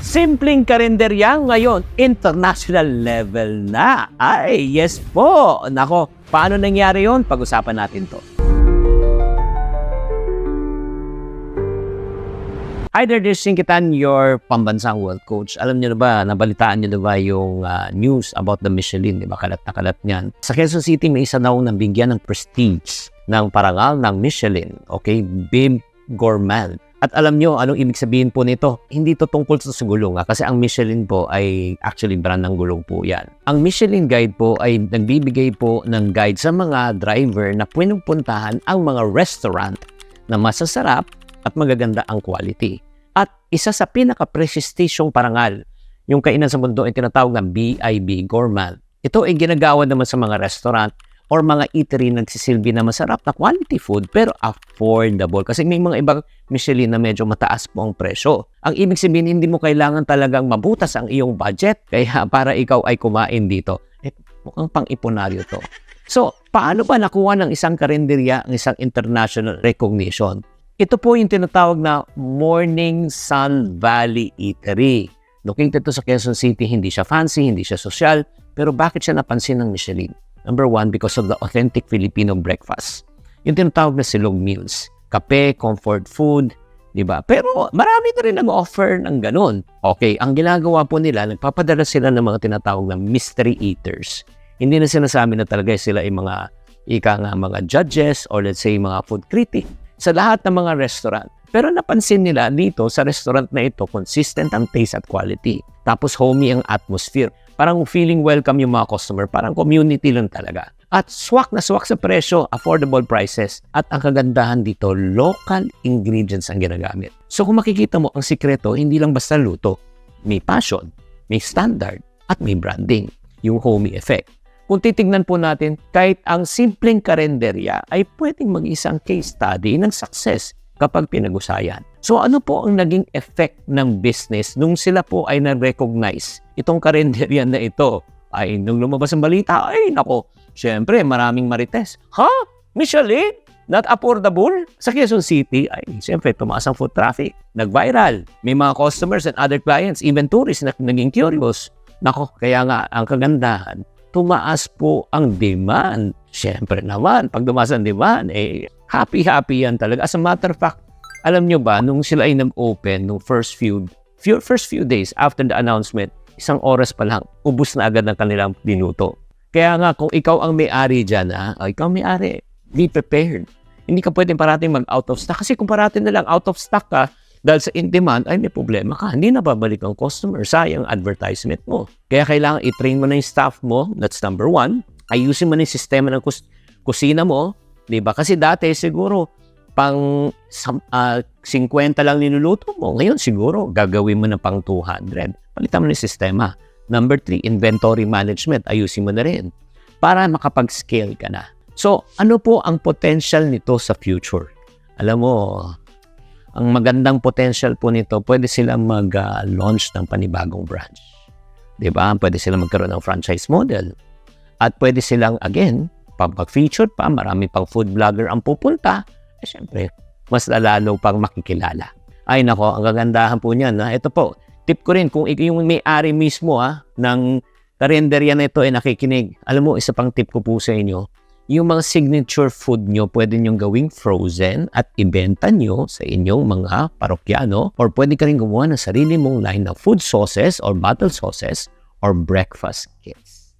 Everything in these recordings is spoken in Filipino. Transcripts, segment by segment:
Simpleng karinderya ngayon, international level na. Ay, yes po. Nako, paano nangyari yon? Pag-usapan natin to. Hi there, this is Singkitan, your pambansang world coach. Alam niyo na ba, nabalitaan niyo na ba yung news about the Michelin? Di ba? Kalat na kalat niyan. Sa Quezon City, may isa na nabigyan ng prestige ng parangal ng Michelin. Okay? Bib Gourmand. At alam nyo, anong ibig sabihin po nito? Hindi to tungkol sa gulong kasi ang Michelin po ay actually brand ng gulong po yan. Ang Michelin Guide po ay nagbibigay po ng guide sa mga driver na pinupuntahan ang mga restaurant na masasarap at magaganda ang quality. At isa sa pinaka-prestisyong parangal, yung kainan sa mundo ay tinatawag na BIB Gourmand. Ito ay ginagawa naman sa mga restaurant or mga eatery nagsisilbi na masarap na quality food pero affordable. Kasi may mga ibang Michelin na medyo mataas po ang presyo. Ang ibig sabihin, hindi mo kailangan talagang mabutas ang iyong budget kaya para ikaw ay kumain dito. Mukhang pang-iponaryo to. So, paano ba nakuha ng isang karinderya ang isang international recognition? Ito po yung tinatawag na Morning Sun Valley Eatery. Located to sa Quezon City, hindi siya fancy, hindi siya social, pero bakit siya napansin ng Michelin? Number one, because of the authentic Filipino breakfast. Yung tinatawag na silog meals. Kape, comfort food, di ba? Pero marami na rin nag-offer ng ganun. Okay, ang ginagawa po nila, nagpapadala sila ng mga tinatawag na mystery eaters. Hindi na sinasabi na talaga sila ay mga mga judges or let's say mga food critic sa lahat ng mga restaurant. Pero napansin nila dito sa restaurant na ito, consistent ang taste at quality. Tapos homey ang atmosphere. Parang feeling welcome yung mga customer. Parang community lang talaga. At swak na swak sa presyo, affordable prices. At ang kagandahan dito, local ingredients ang ginagamit. So kung makikita mo, ang sikreto, hindi lang basta luto. May passion, may standard, at may branding. Yung homey effect. Kung titignan po natin, kahit ang simpleng karenderya ay pwedeng mag-isang case study ng success kapag pinag-usayan. So ano po ang naging effect ng business nung sila po ay na-recognize? Itong karenderya na ito ay nung lumabas ang balita, ay nako, syempre maraming marites. Ha? Michelin? Not affordable? Sa Quezon City, ay syempre tumaas ang foot traffic. Nag-viral. May mga customers and other clients, even tourists na naging curious. Nako, kaya nga ang kagandahan, tumaas po ang demand. Siyempre naman, pag tumaas ang demand, happy-happy yan talaga. As a matter of fact, alam nyo ba, nung sila ay nag-open, nung first few days after the announcement, isang oras pa lang, ubus na agad ng kanilang dinuto. Kaya nga, kung ikaw ang may-ari dyan, ikaw may-ari, be prepared. Hindi ka pwedeng parating mag-out of stock. Kasi kung parating na lang out of stock ka, dahil sa in-demand, ay may problema ka. Hindi na babalik ang customer. Sayang advertisement mo. Kaya kailangan i-train mo na yung staff mo. That's number one. Ayusin mo na yung sistema ng kusina mo. Diba? Kasi dati siguro pang 50 lang niluluto mo. Ngayon siguro gagawin mo na pang 200. Palitan mo na yung sistema. Number 3, inventory management. Ayusin mo na rin. Para makapag-scale ka na. So, ano po ang potential nito sa future? Alam mo, ang magandang potential po nito, pwede silang mag-launch ng panibagong branch. Diba? Pwede silang magkaroon ng franchise model. At pwede silang, again, pag-feature pa, marami pang food vlogger ang pupunta, syempre, mas lalo pang makikilala. Ay nako, ang kagandahan po niyan. Ito po, tip ko rin, kung yung may-ari mismo ng karenderya na ito ay nakikinig, alam mo, isa pang tip ko po sa inyo, yung mga signature food nyo, pwede nyong gawing frozen at ibenta nyo sa inyong mga parokyano or pwede ka rin gumawa ng sarili mong line ng food sauces or bottle sauces or breakfast kits.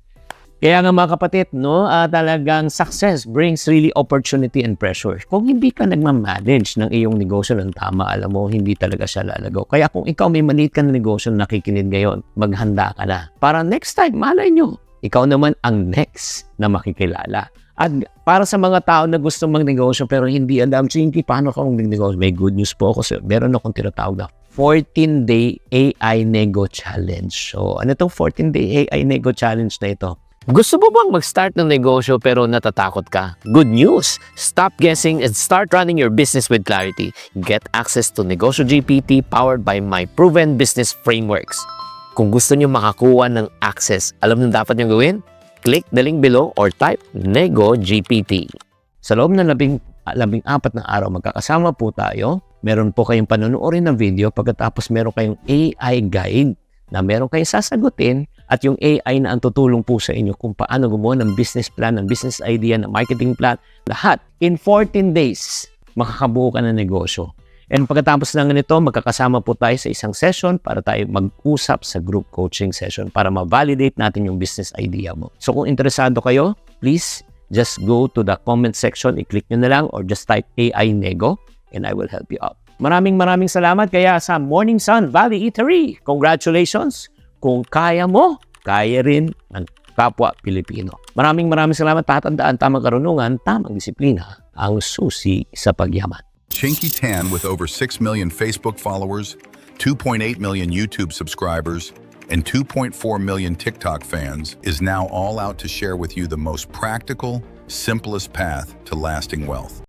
Kaya nga mga kapatid, talagang success brings really opportunity and pressure. Kung hindi ka nagmamanage ng iyong negosyo ng tama, alam mo, hindi talaga siya lalago. Kaya kung ikaw may maliit ka na negosyo na nakikinig ngayon, maghanda ka na. Para next time, malay nyo, ikaw naman ang next na makikilala. At para sa mga tao na gustong magnegosyo pero hindi alam, hindi paano ka magnegosyo, may good news po ako sir. Meron akong tinatawag na 14-day AI Nego Challenge. So, ano itong 14-day AI Nego Challenge na ito? Gusto mo bang mag-start ng negosyo pero natatakot ka? Good news! Stop guessing and start running your business with clarity. Get access to Negosyo GPT powered by my proven business frameworks. Kung gusto niyo makakuha ng access, alam niyo dapat niyo gawin? Click the link below or type Nego GPT. Sa loob ng 14 na araw, magkakasama po tayo Meron po kayong panonoodin ng video, pagkatapos meron kayong AI guide na meron kayong sasagutin at yung AI na ang tutulong po sa inyo kung paano gumawa ng business plan, ng business idea, ng marketing plan, lahat. In 14 days, makakabuo ka ng negosyo. And pagkatapos ng nito, magkakasama po tayo sa isang session para tayo mag-usap sa group coaching session para ma-validate natin yung business idea mo. So kung interesado kayo, please just go to the comment section, i-click nyo na lang or just type AI Nego and I will help you out. Maraming salamat kaya sa Morning Sun Valley Eatery. Congratulations! Kung kaya mo, kaya rin ng kapwa Pilipino. Maraming salamat. Tatandaan, tamang karunungan, tamang disiplina ang susi sa pagyaman. Chinky Tan, with over 6 million Facebook followers, 2.8 million YouTube subscribers, and 2.4 million TikTok fans, is now all out to share with you the most practical, simplest path to lasting wealth.